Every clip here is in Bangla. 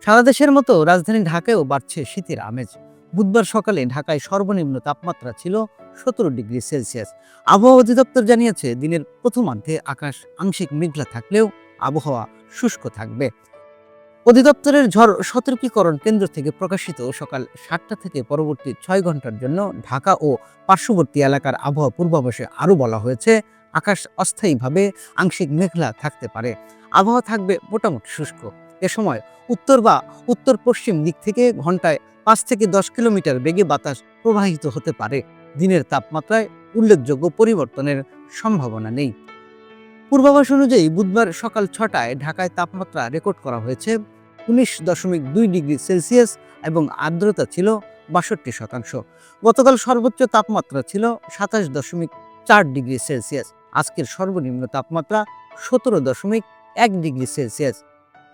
সারা দেশের মতো রাজধানী ঢাকায়ও বাড়ছে শীতের আমেজ। বুধবার সকালে ঢাকায় সর্বনিম্ন তাপমাত্রা ছিল 17 ডিগ্রি সেলসিয়াস। আবহাওয়া অধিদপ্তর জানিয়েছে, দিনের প্রথমার্ধে আকাশ আংশিক মেঘলা থাকলেও আবহাওয়া শুষ্ক থাকবে। অধিদপ্তরের ঝড় সতর্কীকরণ কেন্দ্র থেকে প্রকাশিত সকাল 7টা থেকে পরবর্তী 6 ঘন্টার জন্য ঢাকা ও পার্শ্ববর্তী এলাকার আবহাওয়া পূর্বাভাসে আরও বলা হয়েছে, আকাশ অস্থায়ীভাবে আংশিক মেঘলা থাকতে পারে। আবহাওয়া থাকবে মোটামুটি শুষ্ক। এ সময় উত্তর বা উত্তর পশ্চিম দিক থেকে ঘন্টায় 5 থেকে 10 কিলোমিটার বেগে বাতাস প্রবাহিত হতে পারে। দিনের তাপমাত্রায় উল্লেখযোগ্য পরিবর্তনের সম্ভাবনা নেই। পূর্বাভাস অনুযায়ী বুধবার সকাল 6টায় ঢাকায় তাপমাত্রা রেকর্ড করা হয়েছে 19.2 ডিগ্রি সেলসিয়াস এবং আর্দ্রতা ছিল 62%। গতকাল সর্বোচ্চ তাপমাত্রা ছিল 27.4 ডিগ্রি সেলসিয়াস। আজকের সর্বনিম্ন তাপমাত্রা 17.1 ডিগ্রি সেলসিয়াস।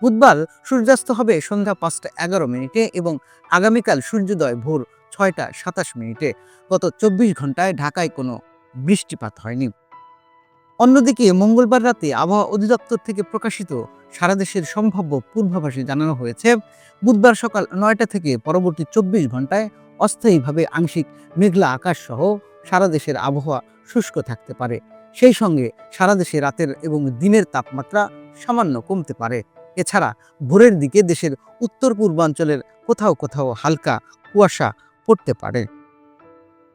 বুধবার সূর্যাস্ত হবে সন্ধ্যা 5টা 11 মিনিটে এবং আগামীকাল সূর্যোদয় ভোর 6টা 27 মিনিটে। গত 24 ঘন্টায় ঢাকায় কোনো বৃষ্টিপাত হয়নি। অন্যদিকে মঙ্গলবার রাতে আবহাওয়া অধিদপ্তর থেকে প্রকাশিত সারা দেশের সম্ভাব্য পূর্বাভাসে জানানো হয়েছে, বুধবার সকাল 9টা থেকে পরবর্তী 24 ঘন্টায় অস্থায়ীভাবে আংশিক মেঘলা আকাশ সহ সারা দেশের আবহাওয়া শুষ্ক থাকতে পারে। সেই সঙ্গে সারা দেশে রাতের এবং দিনের তাপমাত্রা সামান্য কমতে পারে। এছাড়া ভোরের দিকে দেশের উত্তর পূর্বাঞ্চলের কোথাও কোথাও হালকা কুয়াশা পড়তে পারে।